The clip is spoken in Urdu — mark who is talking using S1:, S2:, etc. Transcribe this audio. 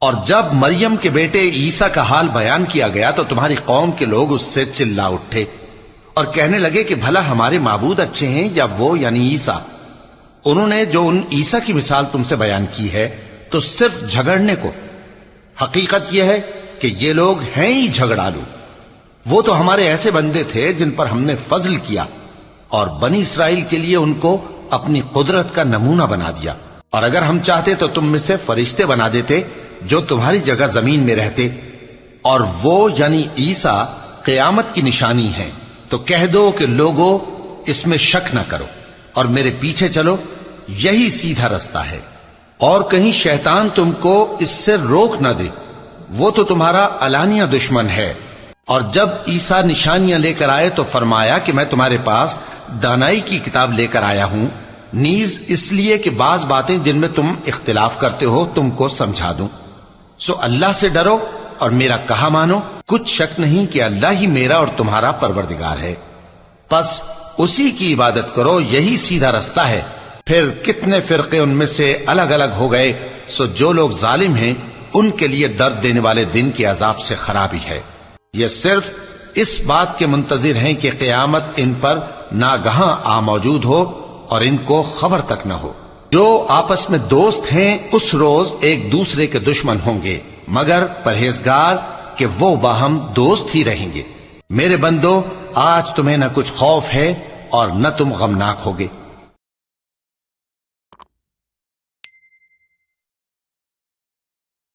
S1: اور جب مریم کے بیٹے عیسیٰ کا حال بیان کیا گیا تو تمہاری قوم کے لوگ اس سے چلا اٹھے اور کہنے لگے کہ بھلا ہمارے معبود اچھے ہیں یا وہ یعنی عیسیٰ؟ انہوں نے جو ان عیسیٰ کی مثال تم سے بیان کی ہے تو صرف جھگڑنے کو۔ حقیقت یہ ہے کہ یہ لوگ ہیں ہی جھگڑالو۔ وہ تو ہمارے ایسے بندے تھے جن پر ہم نے فضل کیا اور بنی اسرائیل کے لیے ان کو اپنی قدرت کا نمونہ بنا دیا، اور اگر ہم چاہتے تو تم میں سے فرشتے بنا دیتے جو تمہاری جگہ زمین میں رہتے، اور وہ یعنی عیسیٰ قیامت کی نشانی ہے۔ تو کہہ دو کہ لوگوں اس میں شک نہ کرو اور میرے پیچھے چلو، یہی سیدھا رستہ ہے، اور کہیں شیطان تم کو اس سے روک نہ دے، وہ تو تمہارا علانیہ دشمن ہے۔ اور جب عیسیٰ نشانیاں لے کر آئے تو فرمایا کہ میں تمہارے پاس دانائی کی کتاب لے کر آیا ہوں، نیز اس لیے کہ بعض باتیں جن میں تم اختلاف کرتے ہو تم کو سمجھا دوں۔ سو اللہ سے ڈرو اور میرا کہا مانو، کچھ شک نہیں کہ اللہ ہی میرا اور تمہارا پروردگار ہے، پس اسی کی عبادت کرو، یہی سیدھا رستہ ہے۔ پھر کتنے فرقے ان میں سے الگ الگ ہو گئے، سو جو لوگ ظالم ہیں ان کے لیے درد دینے والے دن کے عذاب سے خرابی ہے۔ یہ صرف اس بات کے منتظر ہیں کہ قیامت ان پر ناگہاں آ موجود ہو اور ان کو خبر تک نہ ہو۔ جو آپس میں دوست ہیں اس روز ایک دوسرے کے دشمن ہوں گے، مگر پرہیزگار کہ وہ باہم دوست ہی رہیں گے۔ میرے بندو، آج تمہیں نہ کچھ خوف ہے اور نہ تم غمناک ہوگے۔